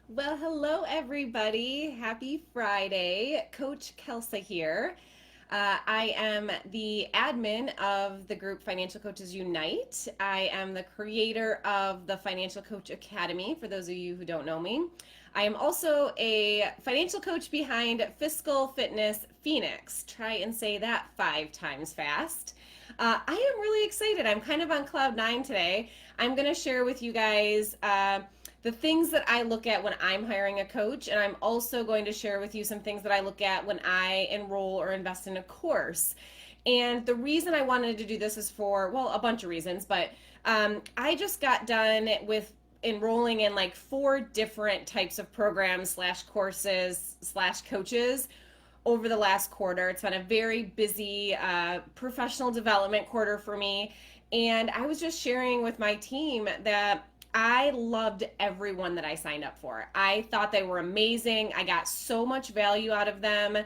Well, hello everybody. Happy Friday. Coach Kelsa here. I am the admin of the group Financial Coaches Unite. I am the creator of the Financial Coach Academy, for those of you who don't know me. I am also a financial coach behind Fiscal Fitness Phoenix. Try and say that 5 times fast. I am really excited. I'm kind of on cloud nine today. I'm going to share with you guys the things that I look at when I'm hiring a coach, and I'm also going to share with you some things that I look at when I enroll or invest in a course. And the reason I wanted to do this is for, well, a bunch of reasons, but I just got done with enrolling in like 4 different types of programs slash courses slash coaches over the last quarter. It's been a very busy professional development quarter for me. And I was just sharing with my team that I loved everyone that I signed up for. I thought they were amazing. I got so much value out of them.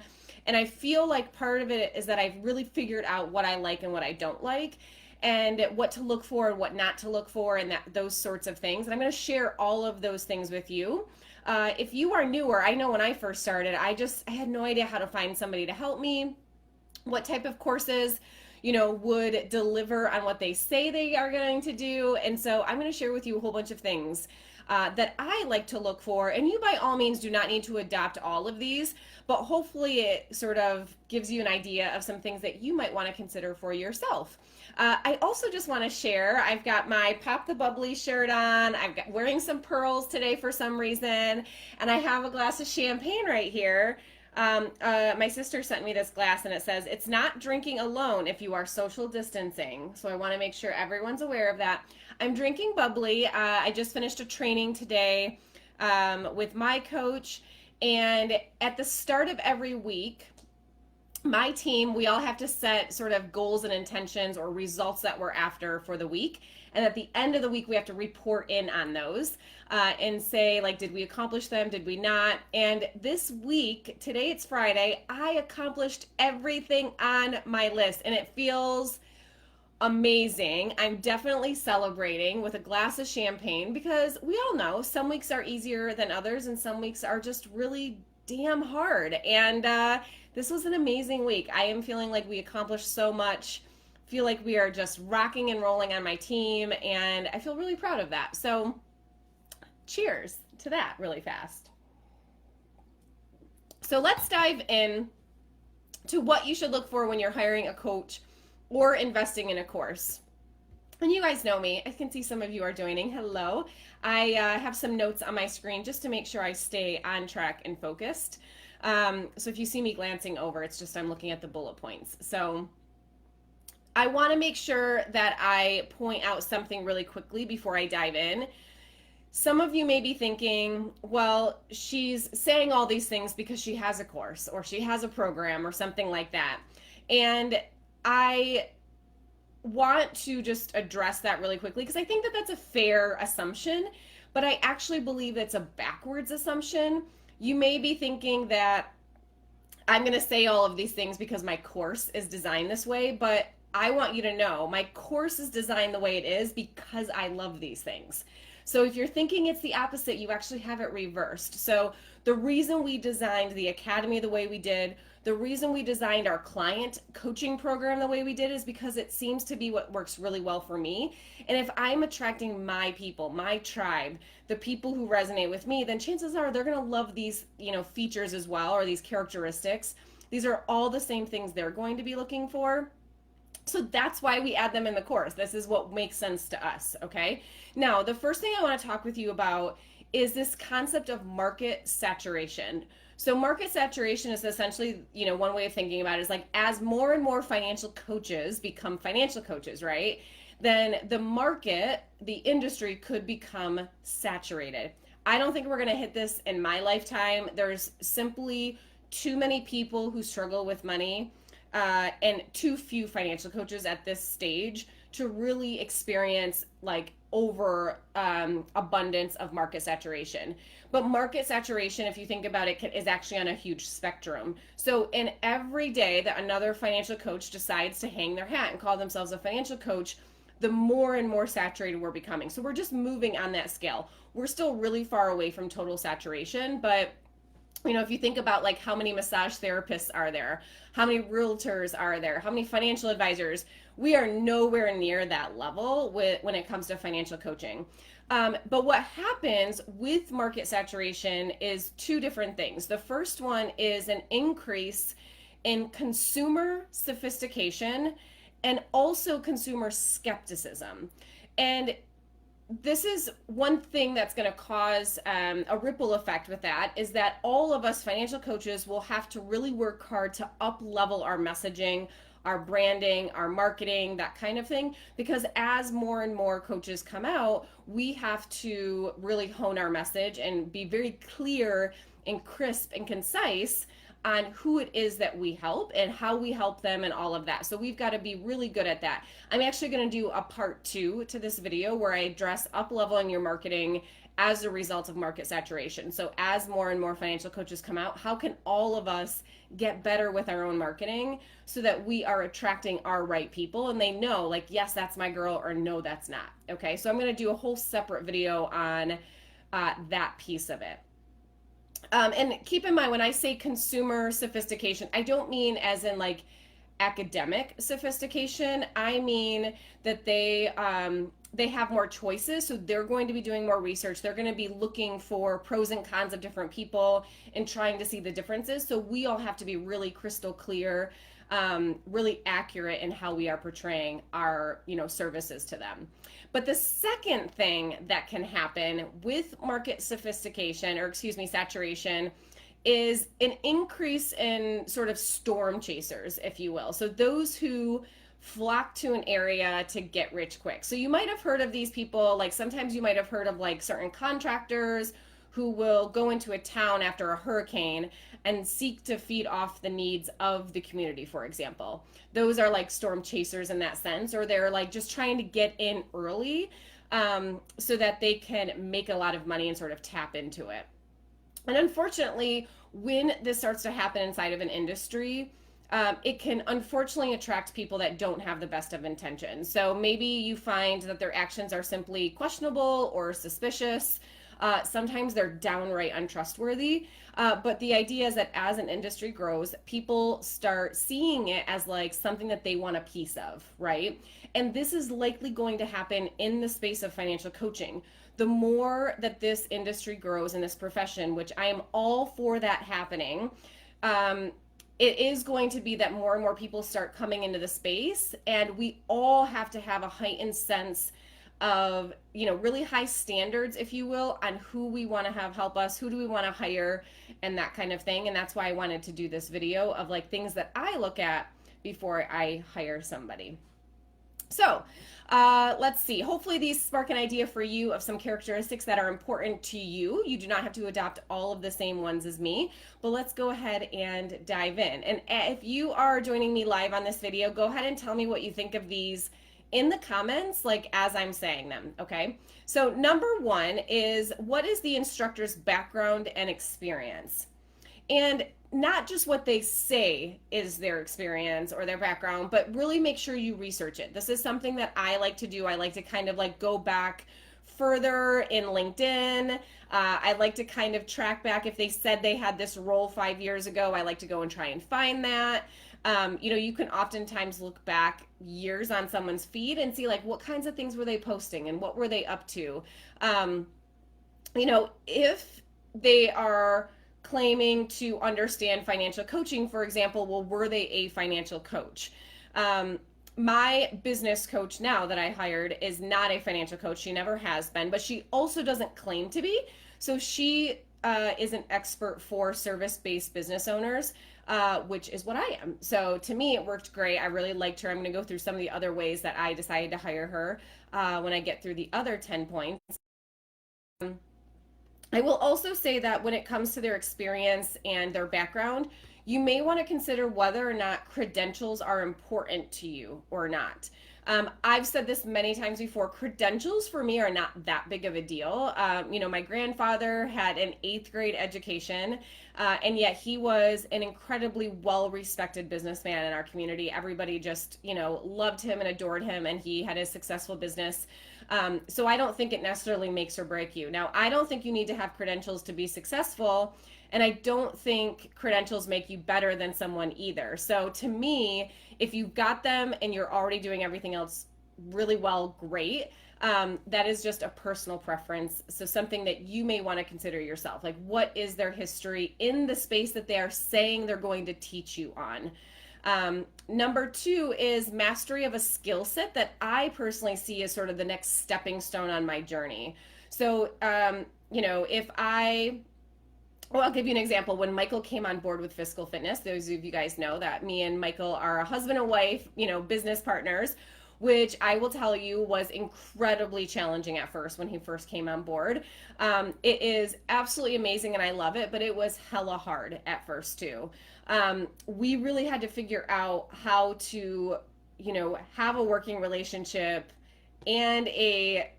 And I feel like part of it is that I've really figured out what I like and what I don't like, and what to look for and what not to look for, and those sorts of things. And I'm going to share all of those things with you. If you are newer, I know when I first started, I had no idea how to find somebody to help me, what type of courses would deliver on what they say they are going to do. And so I'm going to share with you a whole bunch of things that I like to look for. And you, by all means, do not need to adopt all of these, but hopefully it sort of gives you an idea of some things that you might want to consider for yourself. I also just want to share, I've got my Pop the Bubbly shirt on. I've got wearing some pearls today for some reason, and I have a glass of champagne right here. My sister sent me this glass, and it says it's not drinking alone if you are social distancing. So I want to make sure everyone's aware of that. I'm drinking bubbly. I just finished a training today with my coach, and at the start of every week, my team, we all have to set sort of goals and intentions or results that we're after for the week. And at the end of the week, we have to report in on those and say, like, did we accomplish them? Did we not? And this week, today it's Friday, I accomplished everything on my list, and it feels amazing. I'm definitely celebrating with a glass of champagne because we all know some weeks are easier than others, and some weeks are just really damn hard. And this was an amazing week. I am feeling like we accomplished so much. Feel like we are just rocking and rolling on my team, and I feel really proud of that. So, cheers to that really fast. So, let's dive in to what you should look for when you're hiring a coach or investing in a course. And you guys know me. I can see some of you are joining. Hello. I have some notes on my screen just to make sure I stay on track and focused. So if you see me glancing over, it's just I'm looking at the bullet points. So I want to make sure that I point out something really quickly before I dive in. Some of you may be thinking, well, she's saying all these things because she has a course or she has a program or something like that. And I want to just address that really quickly because I think that that's a fair assumption, but I actually believe it's a backwards assumption. You may be thinking that I'm going to say all of these things because my course is designed this way, but I want you to know my course is designed the way it is because I love these things. So if you're thinking it's the opposite, you actually have it reversed. So the reason we designed the academy the way we did, the reason we designed our client coaching program the way we did is because it seems to be what works really well for me. And if I'm attracting my people, my tribe, the people who resonate with me, then chances are they're going to love these, features as well, or these characteristics. These are all the same things they're going to be looking for. So that's why we add them in the course. This is what makes sense to us, okay? Now, the first thing I want to talk with you about is this concept of market saturation. So market saturation is essentially, one way of thinking about it is like as more and more financial coaches become financial coaches, right? Then the market, the industry could become saturated. I don't think we're going to hit this in my lifetime. There's simply too many people who struggle with money and too few financial coaches at this stage to really experience like over abundance of market saturation. But market saturation, if you think about it, is actually on a huge spectrum. So in every day that another financial coach decides to hang their hat and call themselves a financial coach, the more and more saturated we're becoming. So we're just moving on that scale. we're still really far away from total saturation. But if you think about like how many massage therapists are there, how many realtors are there, how many financial advisors, we are nowhere near that level when it comes to financial coaching. But what happens with market saturation is two different things. The first one is an increase in consumer sophistication and also consumer skepticism. And this is one thing that's going to cause a ripple effect with that, is that all of us financial coaches will have to really work hard to up level our messaging, our branding, our marketing, that kind of thing, because as more and more coaches come out, we have to really hone our message and be very clear and crisp and concise on who it is that we help and how we help them and all of that. So we've got to be really good at that. I'm actually going to do a part 2 to this video where I address up leveling your marketing as a result of market saturation. So as more and more financial coaches come out, how can all of us get better with our own marketing so that we are attracting our right people and they know, like, yes, that's my girl, or no, that's not. Okay, so I'm going to do a whole separate video on that piece of it. And keep in mind, when I say consumer sophistication, I don't mean as in like academic sophistication. I mean that they have more choices, so they're going to be doing more research. They're going to be looking for pros and cons of different people and trying to see the differences. So we all have to be really crystal clear, really accurate in how we are portraying our services to them. But the second thing that can happen with market sophistication, or excuse me, saturation, is an increase in sort of storm chasers, if you will. So those who flock to an area to get rich quick. So you might have heard of these people, like sometimes you might have heard of like certain contractors who will go into a town after a hurricane and seek to feed off the needs of the community, for example. Those are like storm chasers in that sense, or they're like just trying to get in early so that they can make a lot of money and sort of tap into it. And unfortunately, when this starts to happen inside of an industry, it can unfortunately attract people that don't have the best of intentions. So maybe you find that their actions are simply questionable or suspicious. Sometimes they're downright untrustworthy. But the idea is that as an industry grows, people start seeing it as like something that they want a piece of, right? And this is likely going to happen in the space of financial coaching. The more that this industry grows in this profession, which I am all for that happening, it is going to be that more and more people start coming into the space, and we all have to have a heightened sense of, really high standards, if you will, on who we want to have help us, who do we want to hire, and that kind of thing. And that's why I wanted to do this video of like things that I look at before I hire somebody. So let's see. Hopefully these spark an idea for you of some characteristics that are important to you. You do not have to adopt all of the same ones as me, but let's go ahead and dive in. And if you are joining me live on this video, go ahead and tell me what you think of these in the comments, like as I'm saying them, okay? So number 1 is, what is the instructor's background and experience? And not just what they say is their experience or their background, but really make sure you research it. This is something that I like to do. I like to kind of like go back further in LinkedIn. I like to kind of track back if they said they had this role 5 years ago. I like to go and try and find that. You can oftentimes look back years on someone's feed and see like what kinds of things were they posting and what were they up to. If they are claiming to understand financial coaching, for example, well, were they a financial coach? My business coach now that I hired is not a financial coach. She never has been, but she also doesn't claim to be. So she is an expert for service-based business owners, which is what I am. So to me, it worked great. I really liked her. I'm going to go through some of the other ways that I decided to hire her when I get through the other 10 points. I will also say that when it comes to their experience and their background, you may want to consider whether or not credentials are important to you or not. I've said this many times before, credentials for me are not that big of a deal. My grandfather had an 8th grade education, and yet he was an incredibly well-respected businessman in our community. Everybody just, loved him and adored him, and he had a successful business. So I don't think it necessarily makes or break you. Now, I don't think you need to have credentials to be successful. And I don't think credentials make you better than someone either. So to me, if you've got them and you're already doing everything else really well, great. That is just a personal preference. So something that you may want to consider yourself. Like, what is their history in the space that they are saying they're going to teach you on? Number two is mastery of a skill set that I personally see as sort of the next stepping stone on my journey. So, if well, I'll give you an example. When Michael came on board with Fiscal Fitness, those of you guys know that me and Michael are a husband and wife, business partners, which I will tell you was incredibly challenging at first when he first came on board. It is absolutely amazing and I love it, but it was hella hard at first too. We really had to figure out how to, have a working relationship and a,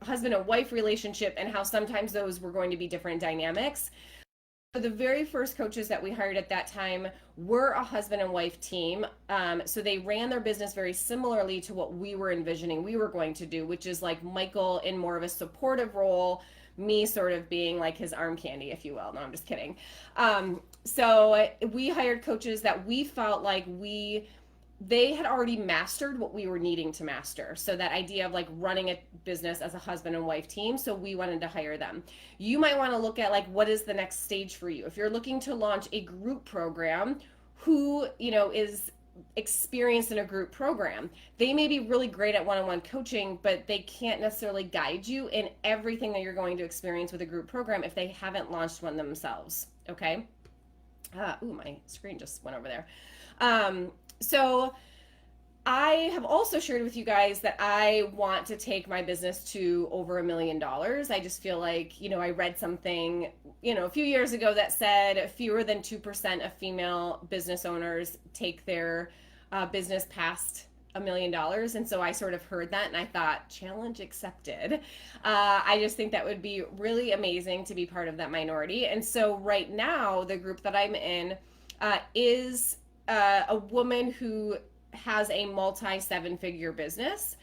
husband and wife relationship, and how sometimes those were going to be different dynamics. The very first coaches that we hired at that time were a husband and wife team. So they ran their business very similarly to what we were envisioning we were going to do, which is like Michael in more of a supportive role, me sort of being like his arm candy, if you will. No, I'm just kidding. So we hired coaches that we felt like they had already mastered what we were needing to master. So that idea of like running a business as a husband and wife team. So we wanted to hire them. You might want to look at like, what is the next stage for you? If you're looking to launch a group program, who, is experienced in a group program, they may be really great at one-on-one coaching, but they can't necessarily guide you in everything that you're going to experience with a group program if they haven't launched one themselves. Okay. My screen just went over there. So I have also shared with you guys that I want to take my business to over $1 million. I just feel like, I read something, a few years ago that said fewer than 2% of female business owners take their business past $1 million. And so I sort of heard that and I thought, challenge accepted. I just think that would be really amazing to be part of that minority. And so right now, the group that I'm in is a woman who has a multi seven-figure business.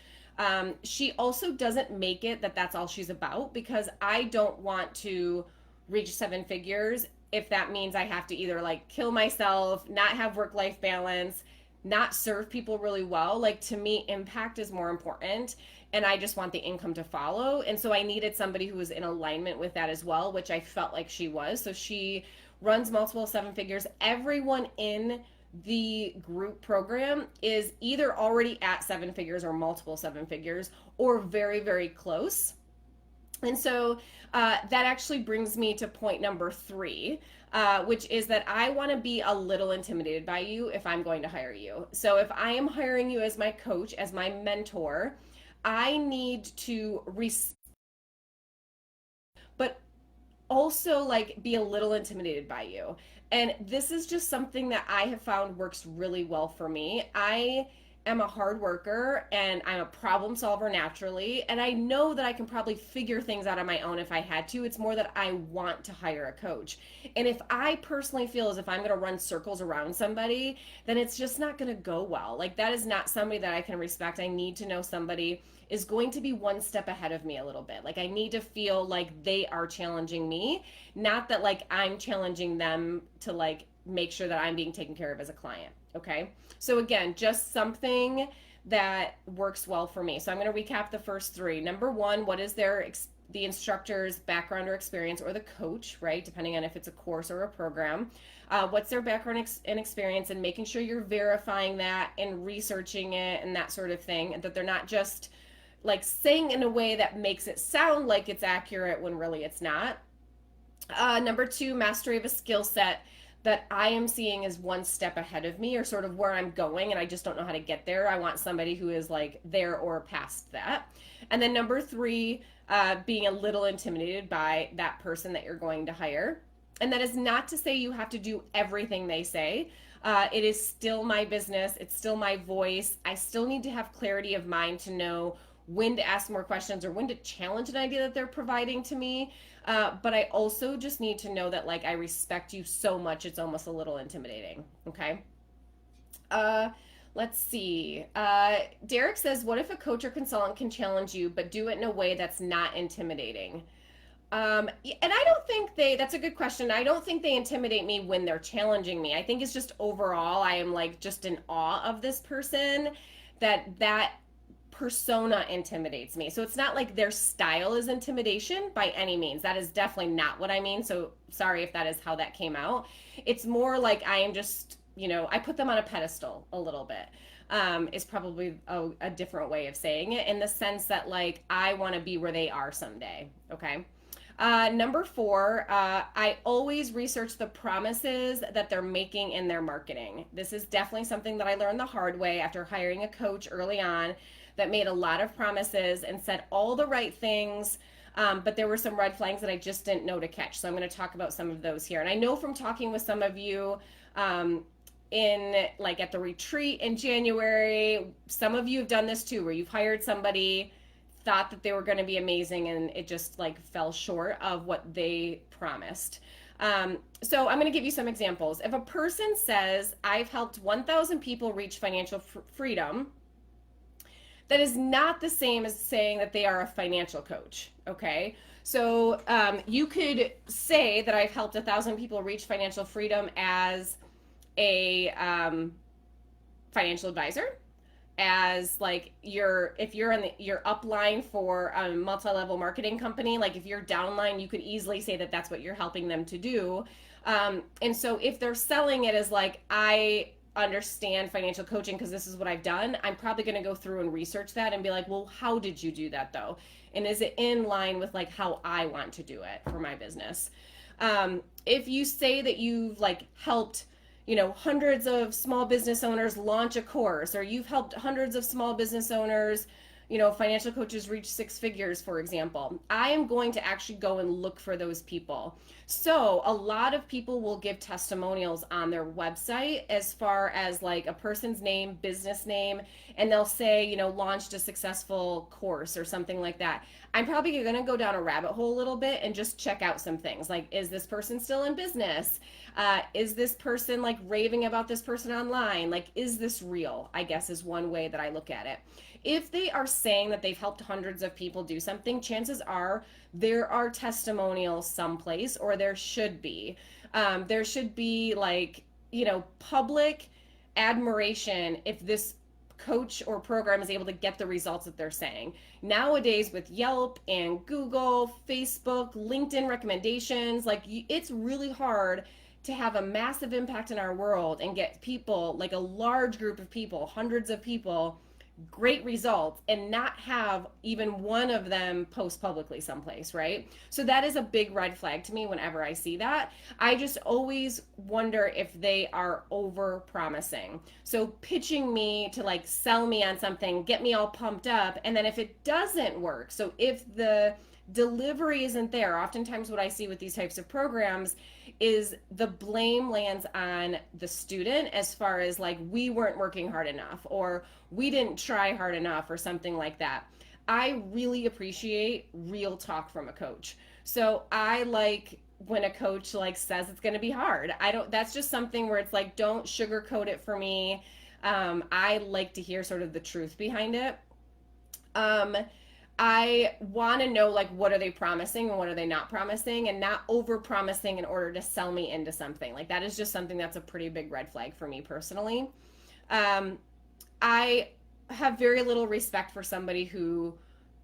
She also doesn't make it that's all she's about, because I don't want to reach seven figures if that means I have to either like kill myself, not have work-life balance, not serve people really well. Like, to me, impact is more important, and I just want the income to follow. And so I needed somebody who was in alignment with that as well, which I felt like she was. So she runs multiple seven figures. Everyone in the group program is either already at seven figures or multiple seven figures, or very, very close. And so that actually brings me to point number three, which is that I want to be a little intimidated by you if I'm going to hire you. So if I am hiring you as my coach, as my mentor, I need to respect, but also like be a little intimidated by you. And this is just something that I have found works really well for me. I am a hard worker and I'm a problem solver naturally, and I know that I can probably figure things out on my own if I had to. It's more that I want to hire a coach. And if I personally feel as if I'm going to run circles around somebody, then it's just not going to go well. Like, that is not somebody that I can respect. I need to know somebody is going to be one step ahead of me a little bit. Like, I need to feel like they are challenging me, not that like I'm challenging them to like make sure that I'm being taken care of as a client. Okay. So again, just something that works well for me. So I'm going to recap the first three. Number one, what is the instructor's background or experience, or the coach, right? Depending on if it's a course or a program. What's their background and experience, and making sure you're verifying that and researching it and that sort of thing, and that they're not just like saying in a way that makes it sound like it's accurate when really it's not. Number two, mastery of a skill set that I am seeing is one step ahead of me, or sort of where I'm going, and I just don't know how to get there. I want somebody who is like there or past that. And then number three, being a little intimidated by that person that you're going to hire. And that is not to say you have to do everything they say. It is still my business. It's still my voice. I still need to have clarity of mind to know when to ask more questions or when to challenge an idea that they're providing to me. But I also just need to know that like I respect you so much, it's almost a little intimidating. Okay. Let's see. Derek says, what if a coach or consultant can challenge you, but do it in a way that's not intimidating? And I don't think that's a good question. I don't think they intimidate me when they're challenging me. I think it's just overall, I am like just in awe of this person that persona intimidates me. So it's not like their style is intimidation by any means. That is definitely not what I mean. So sorry if that is how that came out. It's more like I am just, I put them on a pedestal a little bit. Is probably a different way of saying it, in the sense that like I want to be where they are someday. Okay. Number four, I always research the promises that they're making in their marketing. This is definitely something that I learned the hard way after hiring a coach early on that made a lot of promises and said all the right things. But there were some red flags that I just didn't know to catch. So I'm going to talk about some of those here. And I know from talking with some of you, in like at the retreat in January, some of you have done this too, where you've hired somebody, thought that they were going to be amazing, and it just like fell short of what they promised. So I'm going to give you some examples. If a person says, I've helped 1,000 people reach financial freedom, that is not the same as saying that they are a financial coach. Okay. So you could say that I've helped 1,000 people reach financial freedom as a financial advisor, as like if you're in your upline for a multi-level marketing company, like if you're downline, you could easily say that that's what you're helping them to do. And so if they're selling it as like, I understand financial coaching because this is what I've done, I'm probably going to go through and research that and be like, well, how did you do that though? And is it in line with like how I want to do it for my business? If you say that you've like helped hundreds of small business owners launch a course, or you've helped hundreds of small business owners, financial coaches reach six figures, for example, I am going to actually go and look for those people. So a lot of people will give testimonials on their website as far as like a person's name, business name, and they'll say, launched a successful course or something like that. I'm probably going to go down a rabbit hole a little bit and just check out some things. Like, is this person still in business? Is this person like raving about this person online? Like, is this real? I guess is one way that I look at it. If they are saying that they've helped hundreds of people do something, chances are there are testimonials someplace, or there should be. There should be like, public admiration if this coach or program is able to get the results that they're saying. Nowadays with Yelp and Google, Facebook, LinkedIn recommendations, like it's really hard to have a massive impact in our world and get people, like a large group of people, hundreds of people, great results, and not have even one of them post publicly someplace, right? So that is a big red flag to me whenever I see that. I just always wonder if they are over promising. So pitching me to like sell me on something, get me all pumped up, and then if it doesn't work, so if the delivery isn't there, oftentimes what I see with these types of programs is the blame lands on the student, as far as like, we weren't working hard enough, or we didn't try hard enough, or something like that. I really appreciate real talk from a coach. So I like when a coach like says it's going to be hard. That's just something where it's like, don't sugarcoat it for me. I like to hear sort of the truth behind it. I want to know like, what are they promising and what are they not promising, and not over promising in order to sell me into something. Like, that is just something that's a pretty big red flag for me personally. I have very little respect for somebody who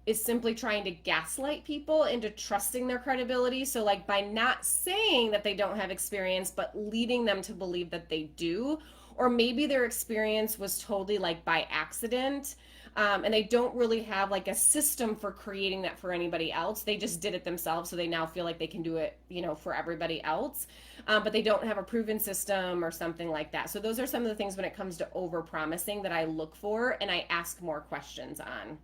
is simply trying to gaslight people into trusting their credibility. So like, by not saying that they don't have experience, but leading them to believe that they do, or maybe their experience was totally like by accident. And they don't really have like a system for creating that for anybody else. They just did it themselves, so they now feel like they can do it, for everybody else. But they don't have a proven system or something like that. So those are some of the things when it comes to over promising that I look for and I ask more questions on.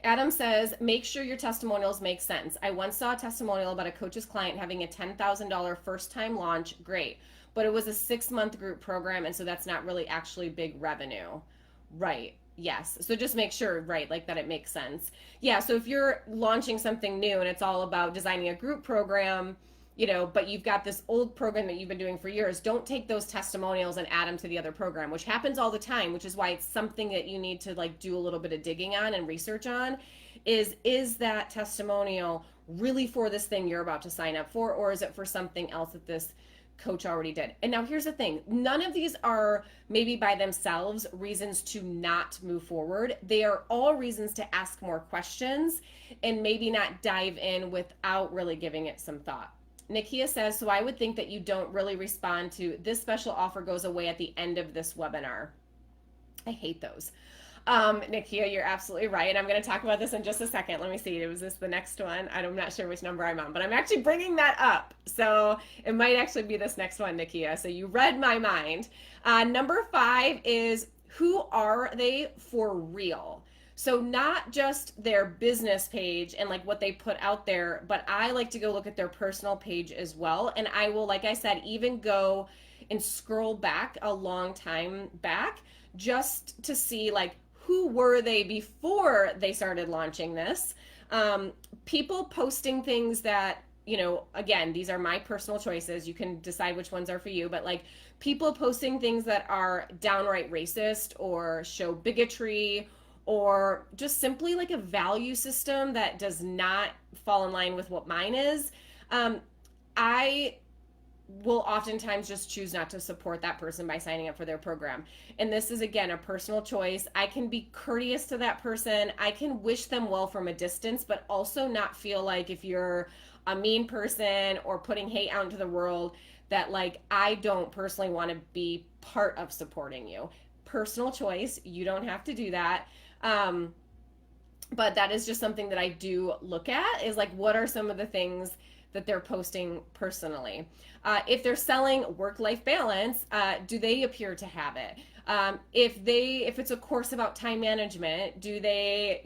Adam says, make sure your testimonials make sense. I once saw a testimonial about a coach's client having a $10,000 first time launch. Great. But it was a 6-month group program, and so that's not really actually big revenue. Right. Yes. So just make sure, right, like that it makes sense. Yeah. So if you're launching something new and it's all about designing a group program, but you've got this old program that you've been doing for years. Don't take those testimonials and add them to the other program, which happens all the time, which is why it's something that you need to like do a little bit of digging on and research on. Is that testimonial really for this thing you're about to sign up for, or is it for something else that this coach already did? And now here's the thing, none of these are maybe by themselves reasons to not move forward. They are all reasons to ask more questions and maybe not dive in without really giving it some thought. Nikia says, so I would think that you don't really respond to this special offer goes away at the end of this webinar. I hate those. Nikia, you're absolutely right. And I'm going to talk about this in just a second. Let me see. Was this the next one? I'm not sure which number I'm on, but I'm actually bringing that up. So it might actually be this next one, Nikia. So you read my mind. Number 5 is, who are they for real? So not just their business page and like what they put out there, but I like to go look at their personal page as well. And I will, like I said, even go and scroll back a long time back just to see like, who were they before they started launching this? People posting things that, again, these are my personal choices. You can decide which ones are for you, but like people posting things that are downright racist or show bigotry or just simply like a value system that does not fall in line with what mine is. I will oftentimes just choose not to support that person by signing up for their program. And this is, again, a personal choice. I can be courteous to that person. I can wish them well from a distance, but also not feel like if you're a mean person or putting hate out into the world that like I don't personally want to be part of supporting you. Personal choice. You don't have to do that. But that is just something that I do look at, is like, what are some of the things that they're posting personally? If they're selling work-life balance, do they appear to have it? If it's a course about time management, do they,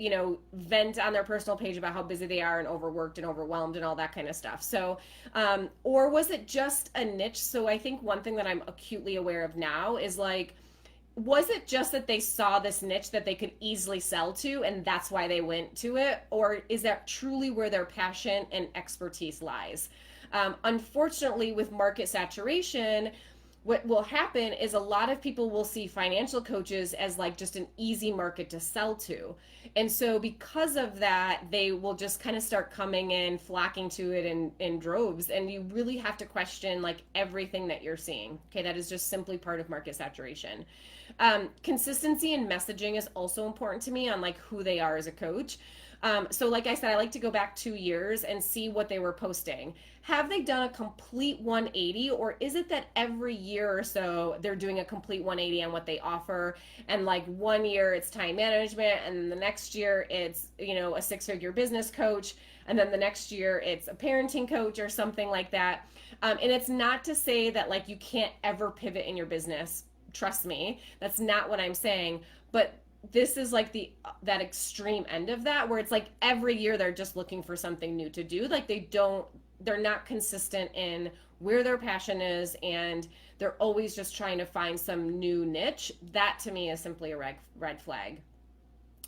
vent on their personal page about how busy they are and overworked and overwhelmed and all that kind of stuff? So, or was it just a niche? So I think one thing that I'm acutely aware of now is like, was it just that they saw this niche that they could easily sell to and that's why they went to it? Or is that truly where their passion and expertise lies? Unfortunately, with market saturation, what will happen is a lot of people will see financial coaches as like just an easy market to sell to. And so because of that, they will just kind of start coming in, flocking to it in droves. And you really have to question like everything that you're seeing. Okay, that is just simply part of market saturation. Consistency in messaging is also important to me on like who they are as a coach. So like I said, I like to go back 2 years and see what they were posting. Have they done a complete 180, or is it that every year or so they're doing a complete 180 on what they offer? And like 1 year it's time management, and the next year it's, a 6-figure business coach, and then the next year it's a parenting coach or something like that. And it's not to say that like you can't ever pivot in your business. Trust me, that's not what I'm saying. But this is like that extreme end of that, where it's like every year they're just looking for something new to do. Like they're not consistent in where their passion is, and they're always just trying to find some new niche. That to me is simply a red flag.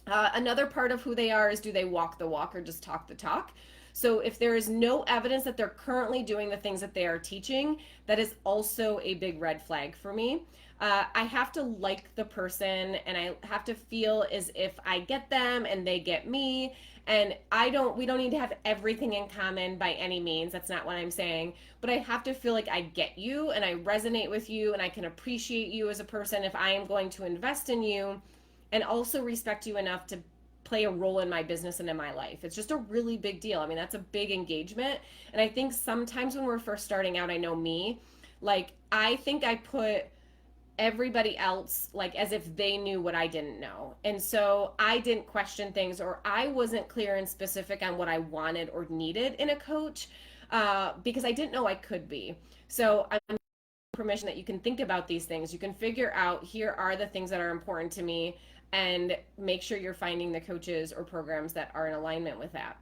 Another part of who they are is, do they walk the walk or just talk the talk? So if there is no evidence that they're currently doing the things that they are teaching, that is also a big red flag for me. I have to like the person, and I have to feel as if I get them and they get me. And we don't need to have everything in common by any means. That's not what I'm saying. But I have to feel like I get you and I resonate with you and I can appreciate you as a person if I am going to invest in you, and also respect you enough to play a role in my business and in my life. It's just a really big deal. I mean, that's a big engagement. And I think sometimes when we're first starting out, I know me, like I think I put everybody else like as if they knew what I didn't know. And so I didn't question things, or I wasn't clear and specific on what I wanted or needed in a coach, because I didn't know I could be. So I'm permission that you can think about these things. You can figure out, here are the things that are important to me, and make sure you're finding the coaches or programs that are in alignment with that.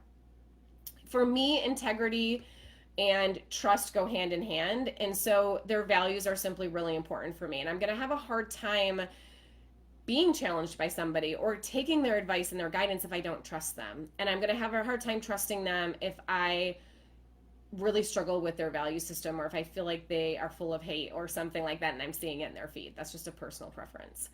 For me, integrity and trust go hand in hand, and so their values are simply really important for me. And I'm going to have a hard time being challenged by somebody or taking their advice and their guidance if I don't trust them. And I'm going to have a hard time trusting them if I really struggle with their value system, or if I feel like they are full of hate or something like that and I'm seeing it in their feed. That's just a personal preference.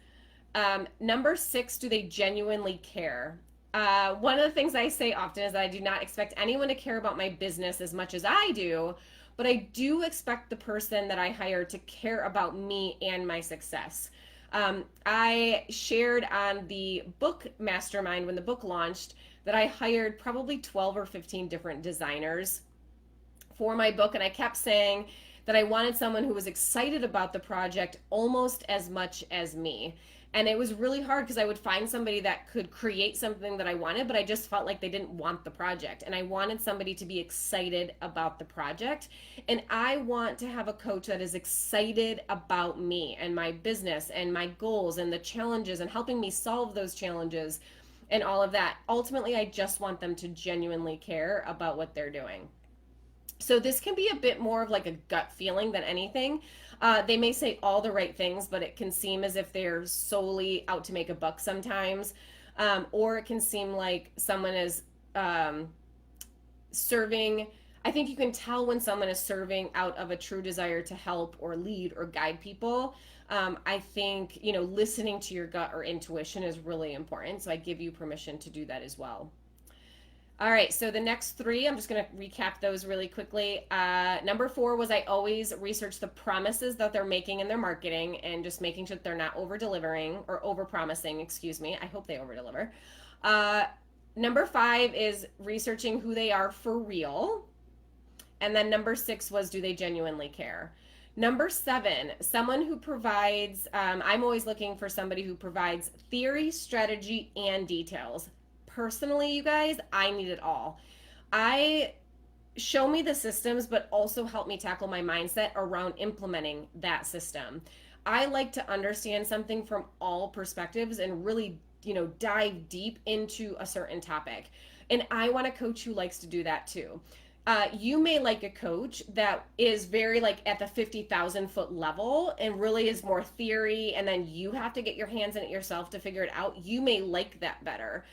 Number 6, do they genuinely care? One of the things I say often is that I do not expect anyone to care about my business as much as I do, but I do expect the person that I hire to care about me and my success. I shared on the book mastermind when the book launched that I hired probably 12 or 15 different designers for my book, and I kept saying that I wanted someone who was excited about the project almost as much as me. And it was really hard because I would find somebody that could create something that I wanted, but I just felt like they didn't want the project. And I wanted somebody to be excited about the project. And I want to have a coach that is excited about me and my business and my goals and the challenges and helping me solve those challenges and all of that. Ultimately, I just want them to genuinely care about what they're doing. So this can be a bit more of like a gut feeling than anything. They may say all the right things, but it can seem as if they're solely out to make a buck sometimes. Or it can seem like someone is serving. I think you can tell when someone is serving out of a true desire to help or lead or guide people. I think, listening to your gut or intuition is really important. So I give you permission to do that as well. All right, so the next 3, I'm just going to recap those really quickly. Number 4 was I always research the promises that they're making in their marketing and just making sure that they're not over-delivering or over-promising, excuse me. I hope they over-deliver. Number 5 is researching who they are for real. And then number 6 was, do they genuinely care? Number 7, someone who provides, I'm always looking for somebody who provides theory, strategy, and details. Personally, you guys, I need it all. Show me the systems, but also help me tackle my mindset around implementing that system. I like to understand something from all perspectives and really, dive deep into a certain topic. And I want a coach who likes to do that too. You may like a coach that is very like at the 50,000 foot level and really is more theory, and then you have to get your hands in it yourself to figure it out. You may like that better.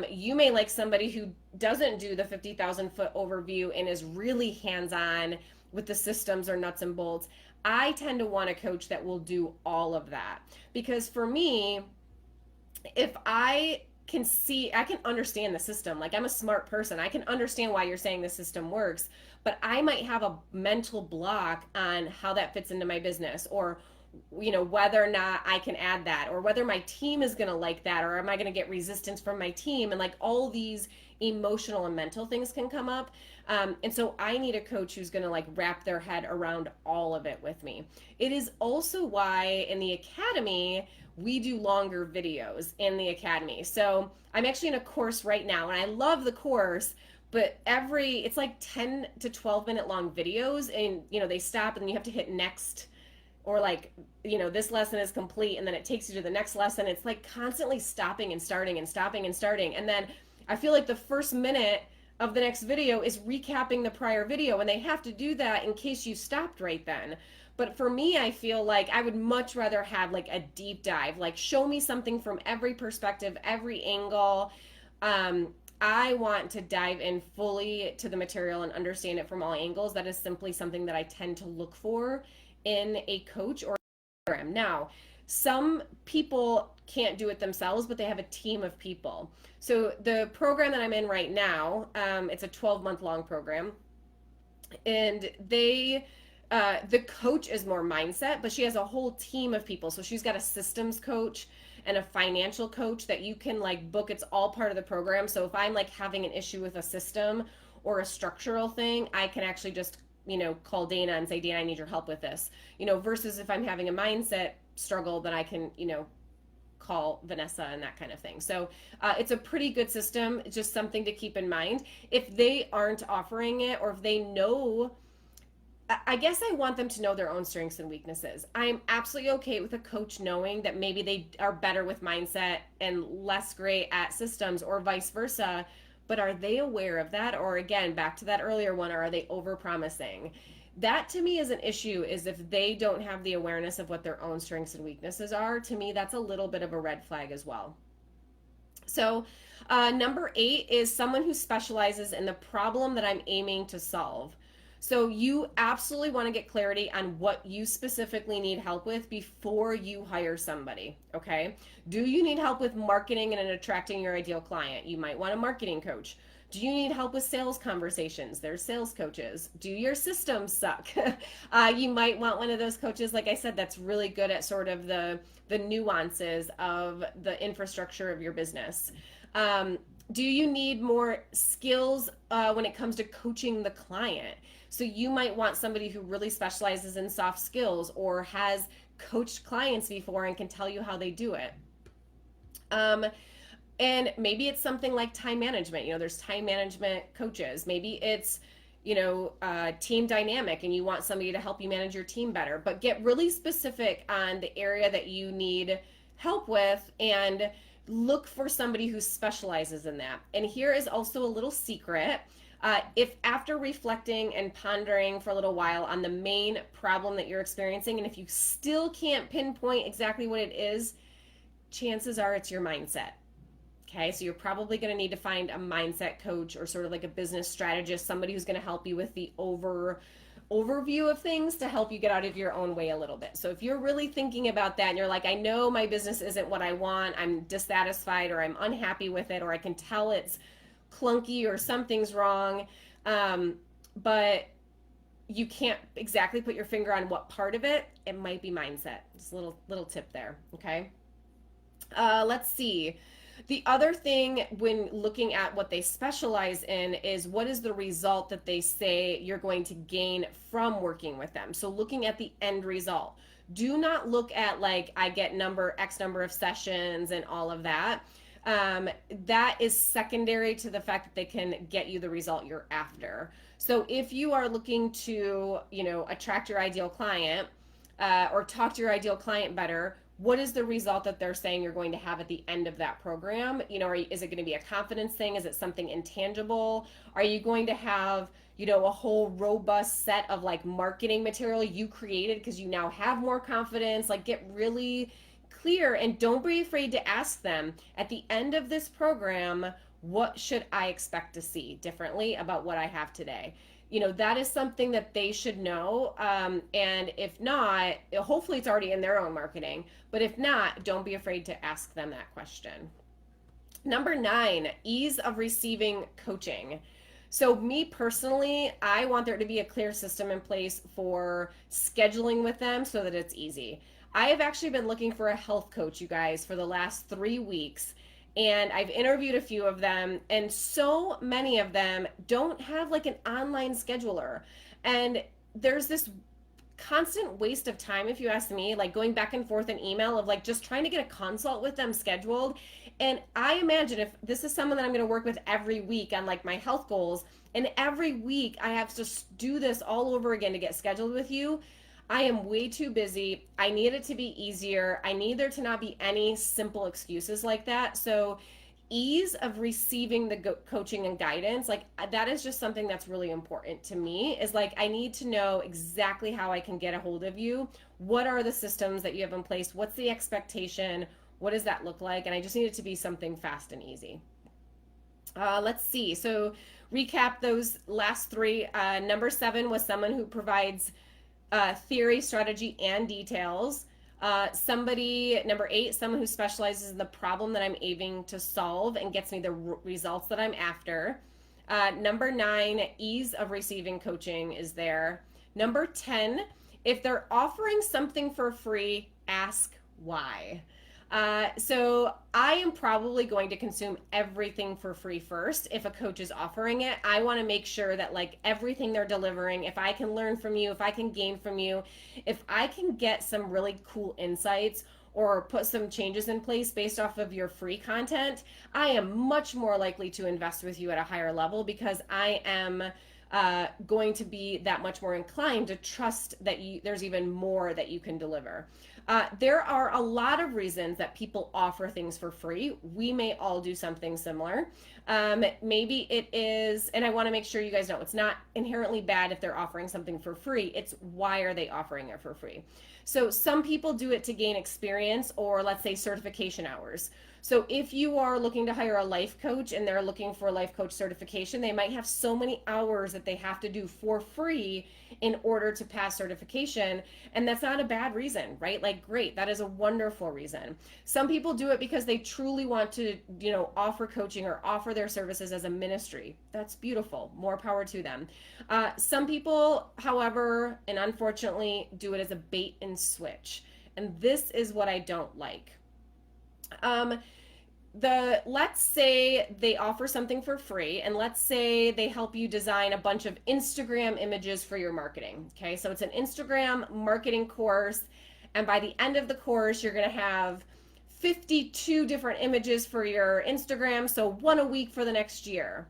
You may like somebody who doesn't do the 50,000 foot overview and is really hands-on with the systems or nuts and bolts. I tend to want a coach that will do all of that, because for me, if I can understand the system. Like, I'm a smart person. I can understand why you're saying the system works, but I might have a mental block on how that fits into my business, or whether or not I can add that, or whether my team is going to like that, or am I going to get resistance from my team, and like all these emotional and mental things can come up. And so I need a coach who's going to like wrap their head around all of it with me. It is also why in the academy we do longer videos in the academy. So I'm actually in a course right now, and I love the course, but it's like 10 to 12 minute long videos, and they stop and then you have to hit next, or like, this lesson is complete, and then it takes you to the next lesson. It's like constantly stopping and starting and stopping and starting. And then I feel like the first minute of the next video is recapping the prior video, and they have to do that in case you stopped right then. But for me, I feel like I would much rather have like a deep dive, like show me something from every perspective, every angle. I want to dive in fully to the material and understand it from all angles. That is simply something that I tend to look for in a coach or a program. Now, some people can't do it themselves, but they have a team of people. So the program that I'm in right now, it's a 12-month long program, and the coach is more mindset, but she has a whole team of people. So she's got a systems coach and a financial coach that you can like book. It's all part of the program. So if I'm like having an issue with a system or a structural thing, I can actually just call Dana and say, Dana, I need your help with this, versus if I'm having a mindset struggle, then I can, call Vanessa and that kind of thing. So it's a pretty good system. It's just something to keep in mind. If they aren't offering it, or if they know, I guess I want them to know their own strengths and weaknesses. I'm absolutely okay with a coach knowing that maybe they are better with mindset and less great at systems, or vice versa. But are they aware of that? Or again, back to that earlier one, or are they over-promising? That to me is an issue, is if they don't have the awareness of what their own strengths and weaknesses are. To me, that's a little bit of a red flag as well. So number 8 is someone who specializes in the problem that I'm aiming to solve. So you absolutely want to get clarity on what you specifically need help with before you hire somebody, okay? Do you need help with marketing and attracting your ideal client? You might want a marketing coach. Do you need help with sales conversations? There's sales coaches. Do your systems suck? You might want one of those coaches, like I said, that's really good at sort of the nuances of the infrastructure of your business. Do you need more skills when it comes to coaching the client? So you might want somebody who really specializes in soft skills or has coached clients before and can tell you how they do it. And maybe it's something like time management. There's time management coaches. Maybe it's, team dynamic and you want somebody to help you manage your team better. But get really specific on the area that you need help with and look for somebody who specializes in that. And here is also a little secret. If after reflecting and pondering for a little while on the main problem that you're experiencing, and if you still can't pinpoint exactly what it is, chances are it's your mindset. Okay, so you're probably going to need to find a mindset coach or sort of like a business strategist, somebody who's going to help you with the overview of things to help you get out of your own way a little bit. So if you're really thinking about that and you're like, I know my business isn't what I want, I'm dissatisfied or I'm unhappy with it, or I can tell it's clunky or something's wrong, but you can't exactly put your finger on what part of it, it might be mindset. Just a little tip there, okay? Let's see. The other thing when looking at what they specialize in is what is the result that they say you're going to gain from working with them. So looking at the end result. Do not look at like I get X number of sessions and all of that. That is secondary to the fact that they can get you the result you're after. So if you are looking to, attract your ideal client or talk to your ideal client better, what is the result that they're saying you're going to have at the end of that program? Is it going to be a confidence thing? Is it something intangible? Are you going to have, a whole robust set of like marketing material you created because you now have more confidence? Like get really clear and don't be afraid to ask them at the end of this program, what should I expect to see differently about what I have today? That is something that they should know. And if not, hopefully it's already in their own marketing. But if not, don't be afraid to ask them that question. Number 9, ease of receiving coaching. So me personally, I want there to be a clear system in place for scheduling with them so that it's easy. I have actually been looking for a health coach, you guys, for the last 3 weeks. And I've interviewed a few of them, and so many of them don't have like an online scheduler. And there's this constant waste of time, if you ask me, like going back and forth in email of like just trying to get a consult with them scheduled. And I imagine if this is someone that I'm going to work with every week on like my health goals, and every week I have to do this all over again to get scheduled with you, I am way too busy. I need it to be easier. I need there to not be any simple excuses like that. So ease of receiving the coaching and guidance, like that is just something that's really important to me, is like I need to know exactly how I can get a hold of you. What are the systems that you have in place? What's the expectation? What does that look like? And I just need it to be something fast and easy. Let's see. So recap those last 3. Number 7 was someone who provides theory, strategy, and details. Number 8, someone who specializes in the problem that I'm aiming to solve and gets me the results that I'm after. Number 9, ease of receiving coaching is there. Number 10, if they're offering something for free, ask why. So I am probably going to consume everything for free first. If a coach is offering it, I want to make sure that like everything they're delivering, if I can learn from you, if I can gain from you, if I can get some really cool insights or put some changes in place based off of your free content, I am much more likely to invest with you at a higher level because I am going to be that much more inclined to trust that there's even more that you can deliver. There are a lot of reasons that people offer things for free. We may all do something similar. Maybe it is, and I want to make sure you guys know, it's not inherently bad if they're offering something for free. It's why are they offering it for free? So some people do it to gain experience or let's say certification hours. So if you are looking to hire a life coach and they're looking for a life coach certification, they might have so many hours that they have to do for free in order to pass certification. And that's not a bad reason, right? Like, great, that is a wonderful reason. Some people do it because they truly want to, offer coaching or offer their services as a ministry. That's beautiful. More power to them. Some people, however, and unfortunately, do it as a bait and switch. And this is what I don't like. Um, let's say they offer something for free, and let's say they help you design a bunch of Instagram images for your marketing. Okay, so it's an Instagram marketing course, and by the end of the course you're going to have 52 different images for your Instagram, so one a week for the next year.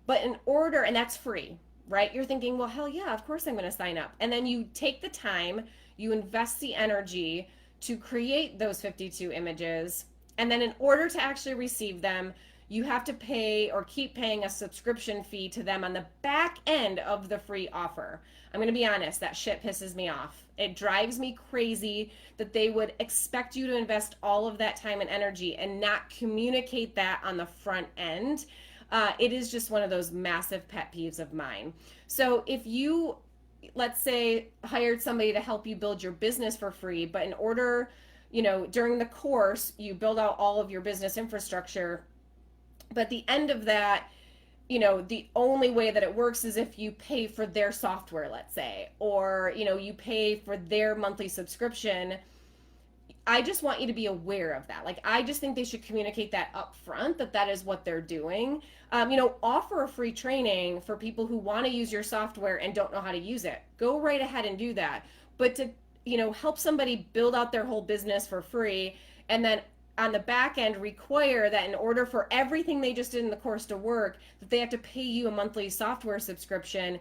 But in order, and that's free, right? You're thinking, well, hell yeah, of course I'm going to sign up. And then you take the time, you invest the energy to create those 52 images, and then in order to actually receive them, you have to pay or keep paying a subscription fee to them on the back end of the free offer. I'm going to be honest, that shit pisses me off. It drives me crazy that they would expect you to invest all of that time and energy and not communicate that on the front end. It is just one of those massive pet peeves of mine. So if you, let's say, hired somebody to help you build your business for free, but in order, during the course, you build out all of your business infrastructure. But at the end of that, the only way that it works is if you pay for their software, let's say, or, you pay for their monthly subscription. I just want you to be aware of that. Like, I just think they should communicate that up front, that is what they're doing. Offer a free training for people who want to use your software and don't know how to use it. Go right ahead and do that. But to, help somebody build out their whole business for free, and then on the back end require that in order for everything they just did in the course to work, that they have to pay you a monthly software subscription,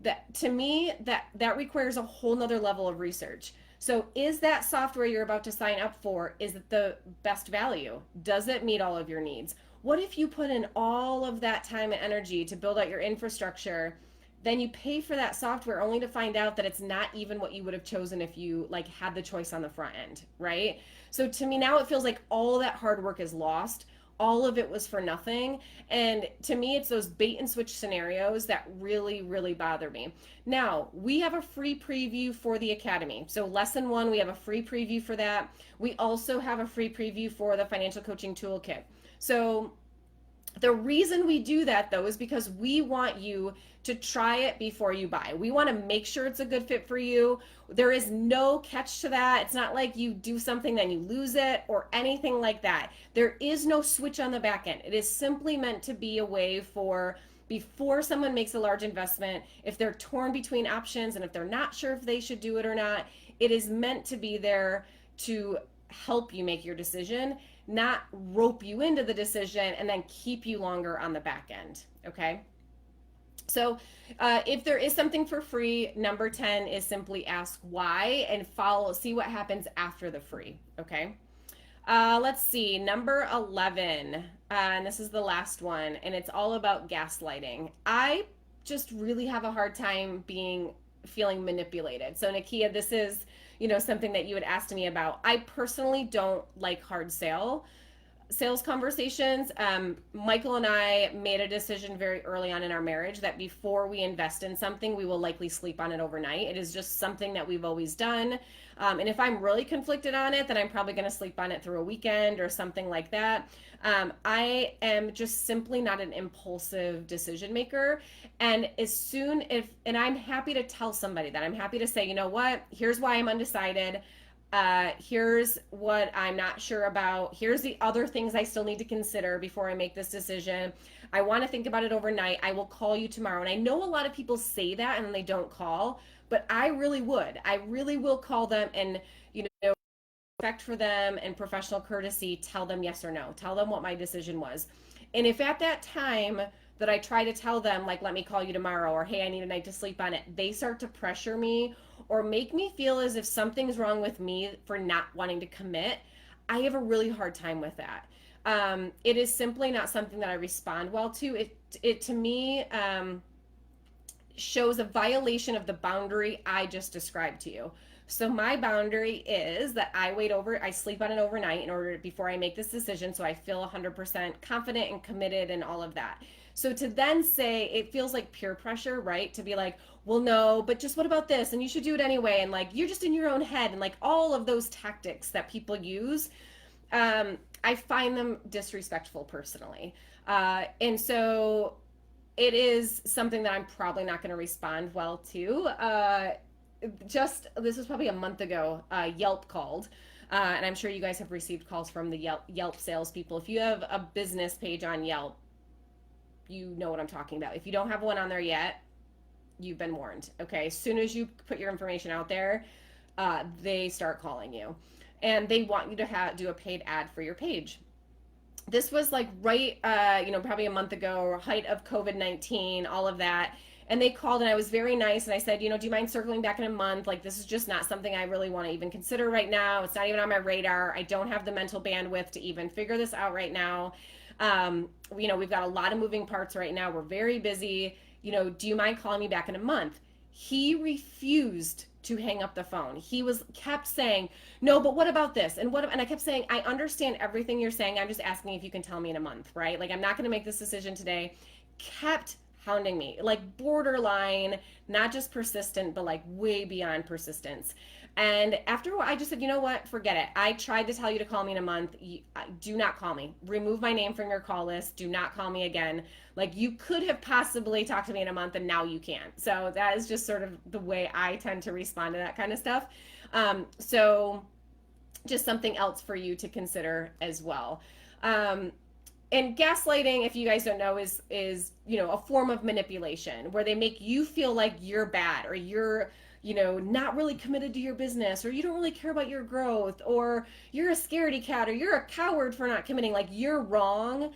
that, to me, that requires a whole nother level of research. So is that software you're about to sign up for, is it the best value? Does it meet all of your needs? What if you put in all of that time and energy to build out your infrastructure, then you pay for that software only to find out that it's not even what you would have chosen if you had the choice on the front end, right? So to me now it feels like all that hard work is lost. All of it was for nothing. And to me, it's those bait and switch scenarios that really, really bother me. Now, we have a free preview for the Academy. So lesson 1, we have a free preview for that. We also have a free preview for the Financial Coaching Toolkit. So the reason we do that, though, is because we want you to try it before you buy. We want to make sure it's a good fit for you. There is no catch to that. It's not like you do something then you lose it or anything like that. There is no switch on the back end. It is simply meant to be a way for, before someone makes a large investment, if they're torn between options and if they're not sure if they should do it or not, it is meant to be there to help you make your decision, not rope you into the decision and then keep you longer on the back end. Okay. So if there is something for free, number 10 is simply ask why and see what happens after the free. Okay. Let's see, number 11, and this is the last one, and it's all about gaslighting. I just really have a hard time feeling manipulated. So Nakia, this is, something that you had asked me about. I personally don't like hard sales conversations. Michael and I made a decision very early on in our marriage that before we invest in something, we will likely sleep on it overnight. It is just something that we've always done. And if I'm really conflicted on it, then I'm probably going to sleep on it through a weekend or something like that. I am just simply not an impulsive decision maker. And and I'm happy to tell somebody that. I'm happy to say, you know what, here's why I'm undecided. Here's what I'm not sure about. Here's the other things I still need to consider before I make this decision. I want to think about it overnight. I will call you tomorrow. And I know a lot of people say that and they don't call, but I really would. I really will call them and, respect for them and professional courtesy, tell them yes or no. Tell them what my decision was. And if at that time that I try to tell them, like, let me call you tomorrow, or hey, I need a night to sleep on it, they start to pressure me or make me feel as if something's wrong with me for not wanting to commit, I have a really hard time with that. It is simply not something that I respond well to. It to me shows a violation of the boundary I just described to you. So my boundary is that I sleep on it overnight in order before I make this decision, so I feel 100% confident and committed and all of that. So to then say, it feels like peer pressure, right? To be like, well, no, but just what about this? And you should do it anyway. And like, you're just in your own head. And like all of those tactics that people use, I find them disrespectful personally. And so it is something that I'm probably not going to respond well to. Just this was probably a month ago. Yelp called, and I'm sure you guys have received calls from the Yelp salespeople. If you have a business page on Yelp, you know what I'm talking about. If you don't have one on there yet, you've been warned. Okay, as soon as you put your information out there, they start calling you, and they want you to do a paid ad for your page. This was like right, probably a month ago, height of COVID-19, all of that. And they called, and I was very nice, and I said, do you mind circling back in a month? Like, this is just not something I really want to even consider right now. It's not even on my radar. I don't have the mental bandwidth to even figure this out right now. We've got a lot of moving parts right now. We're very busy. Do you mind calling me back in a month? He refused to hang up the phone. He kept saying, no, but what about this? And I kept saying, I understand everything you're saying. I'm just asking if you can tell me in a month, right? Like, I'm not going to make this decision today. Kept hounding me, like borderline, not just persistent, but like way beyond persistence. And after a while, I just said, you know what? Forget it. I tried to tell you to call me in a month. Do not call me. Remove my name from your call list. Do not call me again. Like, you could have possibly talked to me in a month, and now you can't. So that is just sort of the way I tend to respond to that kind of stuff. So just something else for you to consider as well. And gaslighting, if you guys don't know, is a form of manipulation where they make you feel like you're bad, or you're not really committed to your business, or you don't really care about your growth, or you're a scaredy cat, or you're a coward for not committing. Like, you're wrong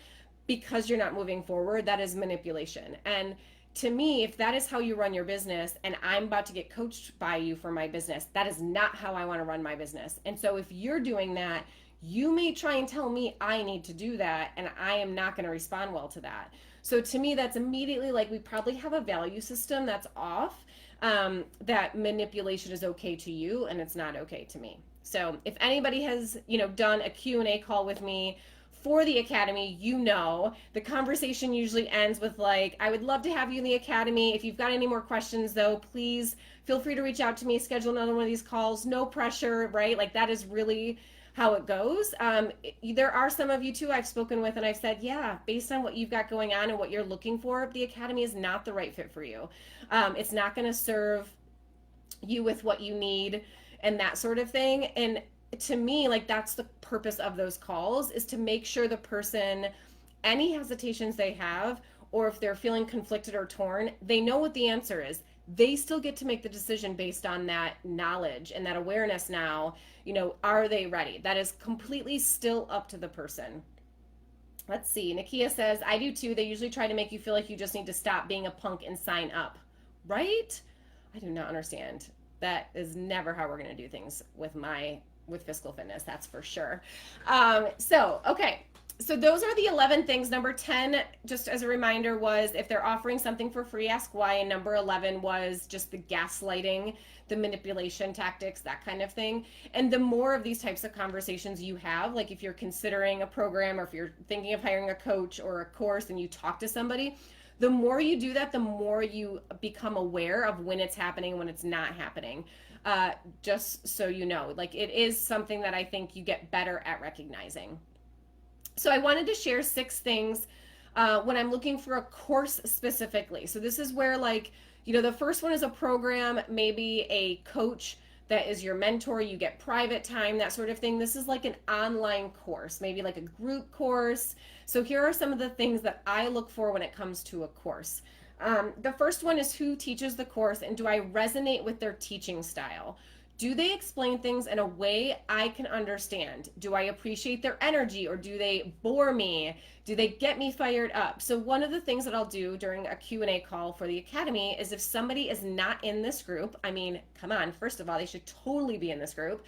because you're not moving forward. That is manipulation. And to me, if that is how you run your business, and I'm about to get coached by you for my business, that is not how I want to run my business. And so if you're doing that, you may try and tell me I need to do that, and I am not going to respond well to that. So to me, that's immediately like, we probably have a value system that's off, that manipulation is okay to you and it's not okay to me. So if anybody has, done a Q&A call with me for the Academy, the conversation usually ends with like, I would love to have you in the Academy. If you've got any more questions though, please feel free to reach out to me, schedule another one of these calls, no pressure, right? Like, that is really how it goes. There are some of you too I've spoken with, and I've said, yeah, based on what you've got going on and what you're looking for, the Academy is not the right fit for you. It's not going to serve you with what you need and that sort of thing. And to me, like, that's the purpose of those calls, is to make sure the person, any hesitations they have, or if they're feeling conflicted or torn, they know what the answer is. They still get to make the decision based on that knowledge and that awareness now. Are they ready? That is completely still up to the person. Let's see. Nakia says, I do too. They usually try to make you feel like you just need to stop being a punk and sign up. Right? I do not understand. That is never how we're going to do things with Fiscal Fitness. That's for sure. Okay. So those are the 11 things. Number 10, just as a reminder, was if they're offering something for free, ask why. And number 11 was just the gaslighting, the manipulation tactics, that kind of thing. And the more of these types of conversations you have, like if you're considering a program, or if you're thinking of hiring a coach or a course and you talk to somebody, the more you do that, the more you become aware of when it's happening and when it's not happening. Just so you know, like, it is something that I think you get better at recognizing. So I wanted to share 6 things when I'm looking for a course specifically. So this is where, like, the first one is a program, maybe a coach that is your mentor, you get private time, that sort of thing. This is like an online course, maybe like a group course. So here are some of the things that I look for when it comes to a course. The first one is, who teaches the course, and do I resonate with their teaching style? Do they explain things in a way I can understand? Do I appreciate their energy, or do they bore me? Do they get me fired up? So one of the things that I'll do during a Q&A call for the Academy is, if somebody is not in this group, I mean, come on, first of all, they should totally be in this group.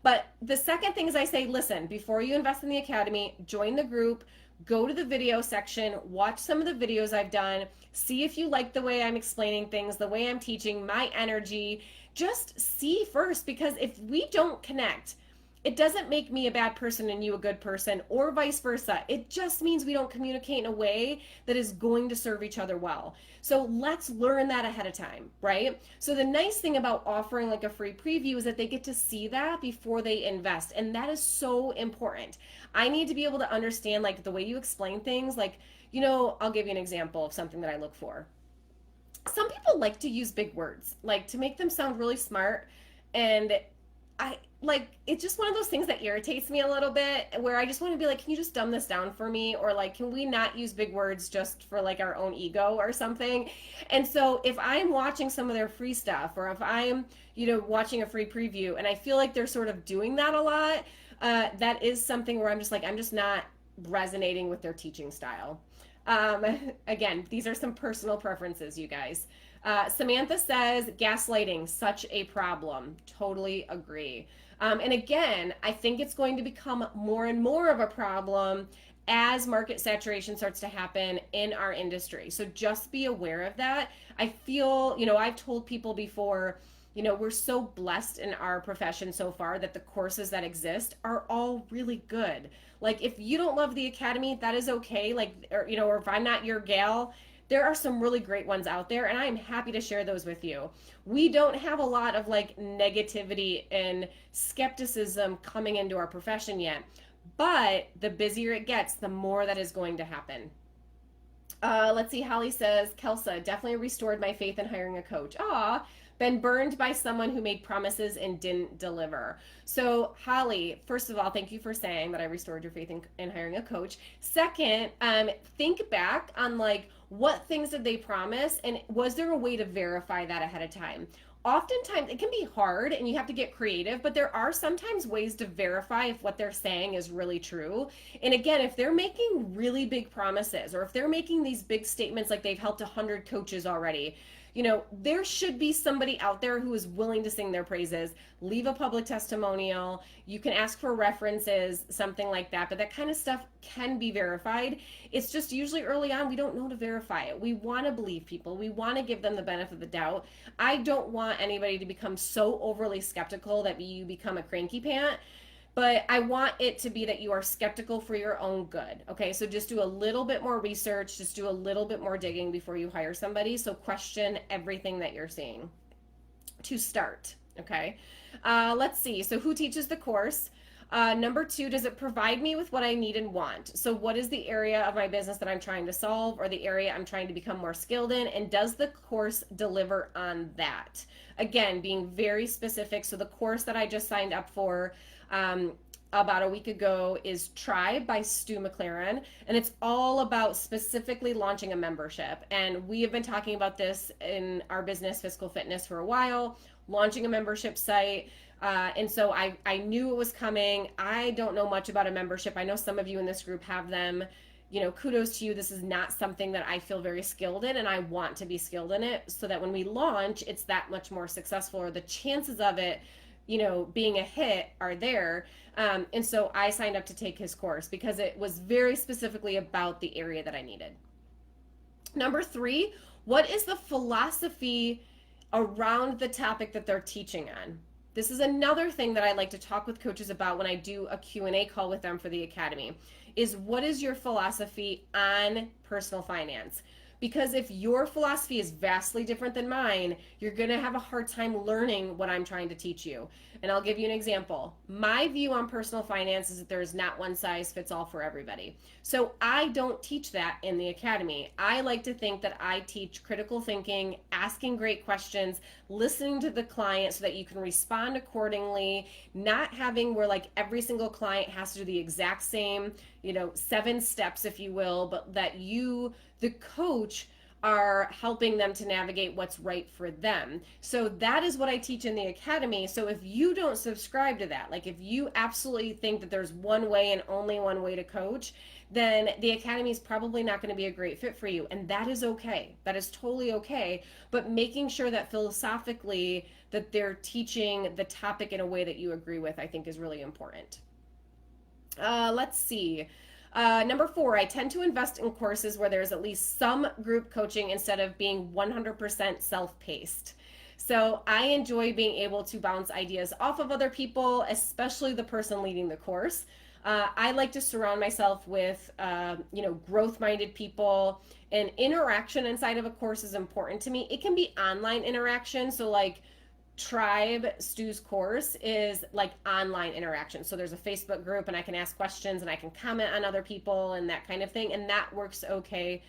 But the second thing is, I say, listen, before you invest in the Academy, join the group, go to the video section, watch some of the videos I've done, see if you like the way I'm explaining things, the way I'm teaching, my energy. Just see first, because if we don't connect, it doesn't make me a bad person and you a good person, or vice versa. It just means we don't communicate in a way that is going to serve each other well. So let's learn that ahead of time, right? So the nice thing about offering like a free preview is that they get to see that before they invest. And that is so important. I need to be able to understand like the way you explain things. Like, I'll give you an example of something that I look for. Some people like to use big words, like to make them sound really smart. And I like, it's just one of those things that irritates me a little bit, where I just want to be like, can you just dumb this down for me? Or like, can we not use big words just for like our own ego or something? And so if I'm watching some of their free stuff, or if I'm, watching a free preview and I feel like they're sort of doing that a lot, that is something where I'm just like, I'm just not resonating with their teaching style. Um, Again, these are some personal preferences, you guys. Samantha says, gaslighting, such a problem. Totally agree. And again, I think it's going to become more and more of a problem as market saturation starts to happen in our industry. So just be aware of that. I feel, I've told people before, we're so blessed in our profession so far that the courses that exist are all really good. Like, if you don't love the academy, that is okay. Like, or if I'm not your gal, there are some really great ones out there, and I am happy to share those with you. We don't have a lot of like negativity and skepticism coming into our profession yet, but the busier it gets, the more that is going to happen. Let's see. Holly says, Kelsa, definitely restored my faith in hiring a coach. Been burned by someone who made promises and didn't deliver. So, Holly, first of all, thank you for saying that I restored your faith in hiring a coach. Second, think back on like, what things did they promise, and was there a way to verify that ahead of time? Oftentimes it can be hard and you have to get creative, but there are sometimes ways to verify if what they're saying is really true. And again, if they're making really big promises, or if they're making these big statements like they've helped 100 coaches already, there should be somebody out there who is willing to sing their praises, leave a public testimonial. You can ask for references, something like that, but that kind of stuff can be verified. It's just usually early on, we don't know to verify it. We want to believe people. We want to give them the benefit of the doubt. I don't want anybody to become so overly skeptical that you become a cranky pant. But I want it to be that you are skeptical for your own good. Okay, so just do a little bit more research, just do a little bit more digging before you hire somebody. So question everything that you're seeing to start. Okay, let's see. So who teaches the course? Number 2, does it provide me with what I need and want? So what is the area of my business that I'm trying to solve, or the area I'm trying to become more skilled in? And does the course deliver on that? Again, being very specific. So the course that I just signed up for about a week ago is Tribe by Stu McLaren, and it's all about specifically launching a membership. And we have been talking about this in our business, Fiscal Fitness, for a while, launching a membership site. And so I knew it was coming. I don't know much about a membership. I know some of you in this group have them. Kudos to you. This is not something that I feel very skilled in, and I want to be skilled in it so that when we launch, it's that much more successful, or the chances of it being a hit are there. And so I signed up to take his course because it was very specifically about the area that I needed. Number 3, what is the philosophy around the topic that they're teaching on? This is another thing that I like to talk with coaches about when I do a Q&A call with them for the academy, is what is your philosophy on personal finance? Because if your philosophy is vastly different than mine, you're going to have a hard time learning what I'm trying to teach you. And I'll give you an example. My view on personal finance is that there is not one size fits all for everybody. So I don't teach that in the academy. I like to think that I teach critical thinking, asking great questions, listening to the client so that you can respond accordingly, not having where like every single client has to do the exact same, 7 steps, if you will, but that you, the coach, are helping them to navigate what's right for them. So that is what I teach in the academy. So if you don't subscribe to that, like if you absolutely think that there's one way and only one way to coach, then the academy is probably not going to be a great fit for you. And that is okay. That is totally okay. But making sure that philosophically that they're teaching the topic in a way that you agree with, I think is really important. Let's see. Number 4, I tend to invest in courses where there's at least some group coaching instead of being 100% self-paced. So I enjoy being able to bounce ideas off of other people, especially the person leading the course. I like to surround myself with, growth-minded people. And interaction inside of a course is important to me. It can be online interaction, so like Tribe Stu's course is like online interaction. So there's a Facebook group and I can ask questions and I can comment on other people and that kind of thing. And that works okay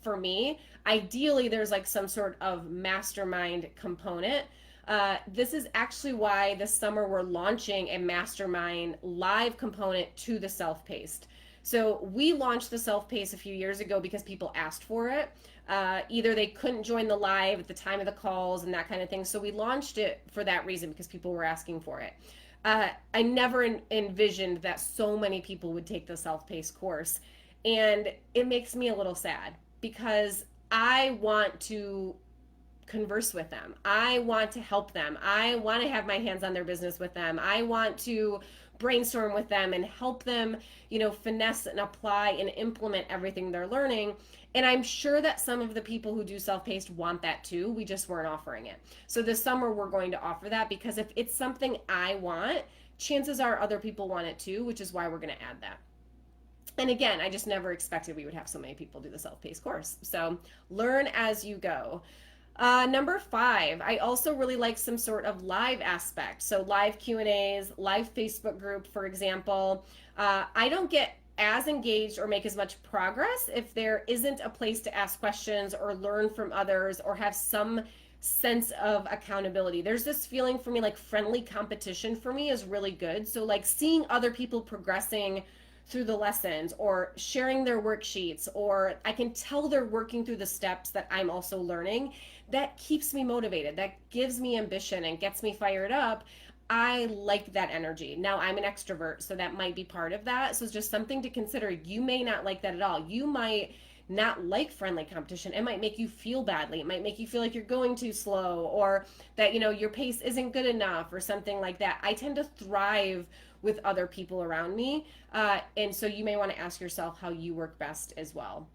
for me. Ideally, there's like some sort of mastermind component. This is actually why this summer we're launching a mastermind live component to the self-paced. So we launched the self-paced a few years ago because people asked for it. Either they couldn't join the live at the time of the calls and that kind of thing. So we launched it for that reason because people were asking for it. I never envisioned that so many people would take the self-paced course. And it makes me a little sad because I want to converse with them. I want to help them. I want to have my hands on their business with them. I want to brainstorm with them and help them, finesse and apply and implement everything they're learning. And I'm sure that some of the people who do self-paced want that too. We just weren't offering it. So this summer we're going to offer that because if it's something I want, chances are other people want it too, which is why we're going to add that. And again, I just never expected we would have so many people do the self-paced course. So learn as you go. Number 5, I also really like some sort of live aspect. So live Q&As, live Facebook group, for example. I don't get as engaged or make as much progress if there isn't a place to ask questions or learn from others or have some sense of accountability. There's this feeling for me like friendly competition for me is really good. So like seeing other people progressing through the lessons or sharing their worksheets, or I can tell they're working through the steps that I'm also learning, that keeps me motivated. That gives me ambition and gets me fired up. I like that energy. Now I'm an extrovert, so that might be part of that. So it's just something to consider. You may not like that at all. You might not like friendly competition. It might make you feel badly. It might make you feel like you're going too slow or that, your pace isn't good enough or something like that. I tend to thrive with other people around me. And so you may want to ask yourself how you work best as well.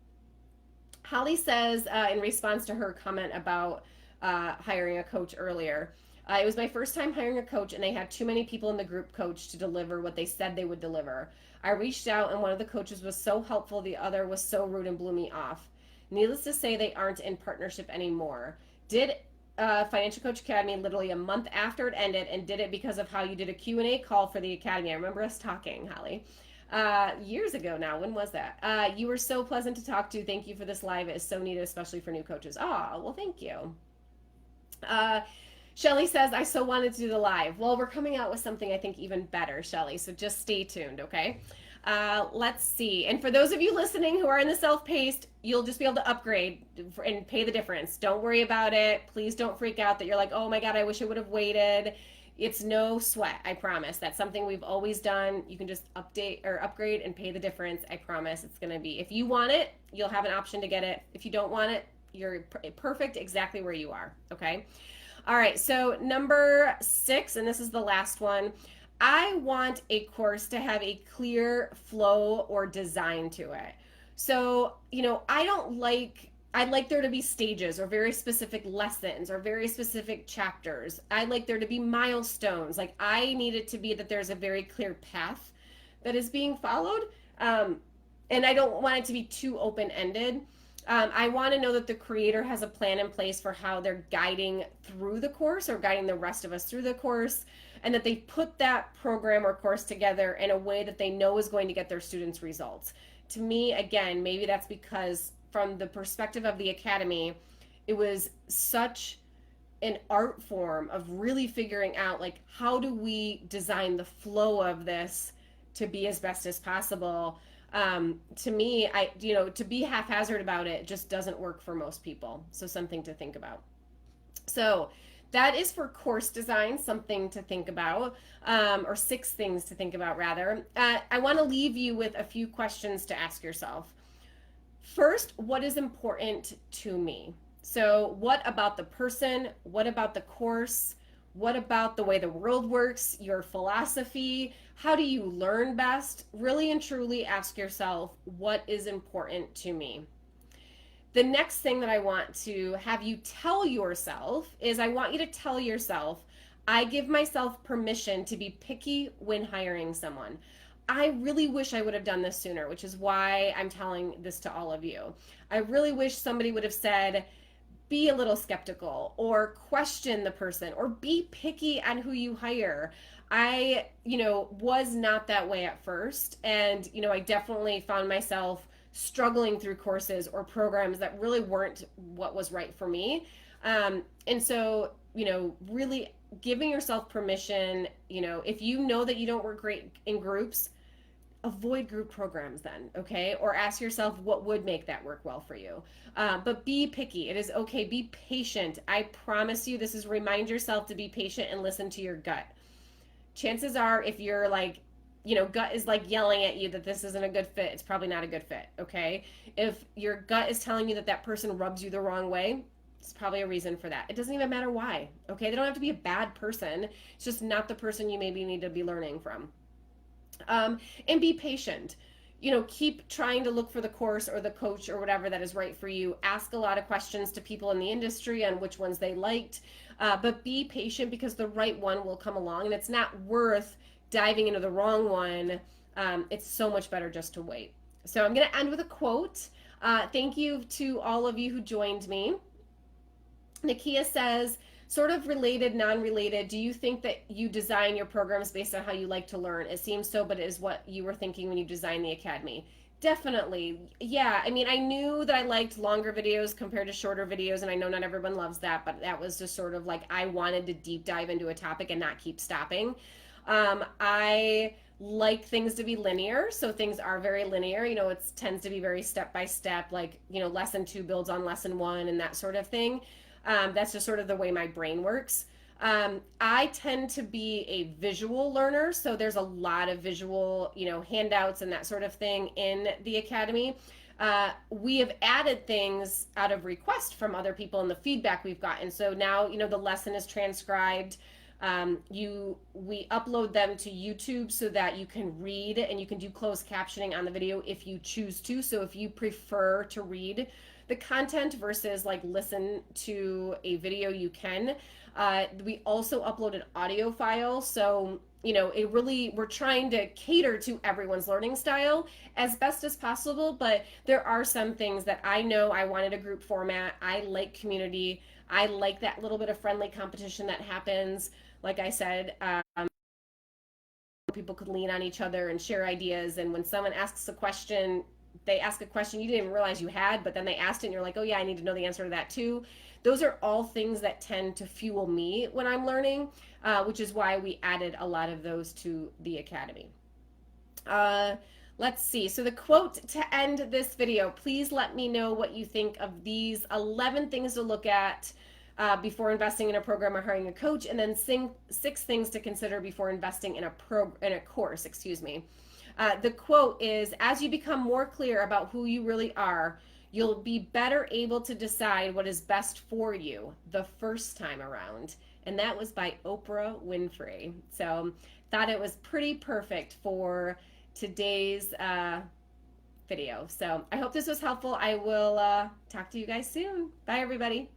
Holly says, in response to her comment about hiring a coach earlier, it was my first time hiring a coach and they had too many people in the group coach to deliver what they said they would deliver. I reached out and one of the coaches was so helpful, the other was so rude and blew me off. Needless to say, they aren't in partnership anymore. Did Financial Coach Academy literally a month after it ended and did it because of how you did a Q&A call for the Academy. I remember us talking, Holly. Years ago now. When was that? You were so pleasant to talk to. Thank you for this live. It is so needed, especially for new coaches. Well, thank you. Shelly says, I so wanted to do the live. Well, we're coming out with something I think even better, Shelly. So just stay tuned, okay? Let's see. And for those of you listening who are in the self-paced, you'll just be able to upgrade and pay the difference. Don't worry about it. Please don't freak out that you're like, oh my God, I wish I would have waited. It's no sweat, I promise. That's something we've always done. You can just update or upgrade and pay the difference. I promise it's going to be, if you want it, you'll have an option to get it. If you don't want it, you're perfect exactly where you are, okay? All right, so number 6, and this is the last one. I want a course to have a clear flow or design to it. So, I'd like there to be stages or very specific lessons or very specific chapters. I'd like there to be milestones. Like I need it to be that there's a very clear path that is being followed. And I don't want it to be too open-ended. I want to know that the creator has a plan in place for how they're guiding through the course or guiding the rest of us through the course, and that they put that program or course together in a way that they know is going to get their students results. To me, again, maybe that's because from the perspective of the Academy, it was such an art form of really figuring out like how do we design the flow of this to be as best as possible. To me, to be haphazard about it just doesn't work for most people. So something to think about. So that is for course design, something to think about, or 6 things to think about rather. I want to leave you with a few questions to ask yourself. First, what is important to me? So what about the person? What about the course? What about the way the world works, your philosophy? How do you learn best? Really and truly ask yourself, what is important to me? The next thing that I want to have you tell yourself is I want you to tell yourself, I give myself permission to be picky when hiring someone. I really wish I would have done this sooner, which is why I'm telling this to all of you. I really wish somebody would have said, be a little skeptical or question the person or be picky on who you hire. I, was not that way at first. And, I definitely found myself struggling through courses or programs that really weren't what was right for me. And so, really giving yourself permission, if you know that you don't work great in groups, avoid group programs then, okay? Or ask yourself what would make that work well for you. But be picky. It is okay. Be patient. I promise you, this is remind yourself to be patient and listen to your gut. Chances are, if you're like, gut is like yelling at you that this isn't a good fit, it's probably not a good fit, okay? If your gut is telling you that that person rubs you the wrong way, it's probably a reason for that. It doesn't even matter why, okay? They don't have to be a bad person. It's just not the person you maybe need to be learning from. And be patient. Keep trying to look for the course or the coach or whatever that is right for you. Ask a lot of questions to people in the industry on which ones they liked, but be patient because the right one will come along, and it's not worth diving into the wrong one. It's so much better just to wait. So I'm going to end with a quote. Thank you to all of you who joined me. Nakia says, sort of related, non-related, do you think that you design your programs based on how you like to learn? It seems so, but it is what you were thinking when you designed the academy. Definitely. Yeah, I mean, I knew that I liked longer videos compared to shorter videos, and I know not everyone loves that, but that was just sort of like I wanted to deep dive into a topic and not keep stopping. I like things to be linear, so things are very linear. It tends to be very step by step, like, lesson two builds on lesson one and that sort of thing. That's just sort of the way my brain works. I tend to be a visual learner, so there's a lot of visual, handouts and that sort of thing in the academy. We have added things out of request from other people and the feedback we've gotten. So now, the lesson is transcribed. We upload them to YouTube so that you can read and you can do closed captioning on the video if you choose to. So if you prefer to read the content versus like listen to a video, you can. We also upload an audio file, so we're trying to cater to everyone's learning style as best as possible, but there are some things that I know I wanted a group format. I like community. I like that little bit of friendly competition that happens. Like I said, people could lean on each other and share ideas, and when someone asks a question, they ask a question you didn't even realize you had, but then they asked it and you're like, oh yeah, I need to know the answer to that too. Those are all things that tend to fuel me when I'm learning, which is why we added a lot of those to the academy. Let's see. So the quote to end this video, please let me know what you think of these 11 things to look at before investing in a program or hiring a coach, and then 6 things to consider before investing in a course, excuse me. The quote is, as you become more clear about who you really are, you'll be better able to decide what is best for you the first time around. And that was by Oprah Winfrey. So thought it was pretty perfect for today's video. So I hope this was helpful. I will talk to you guys soon. Bye, everybody.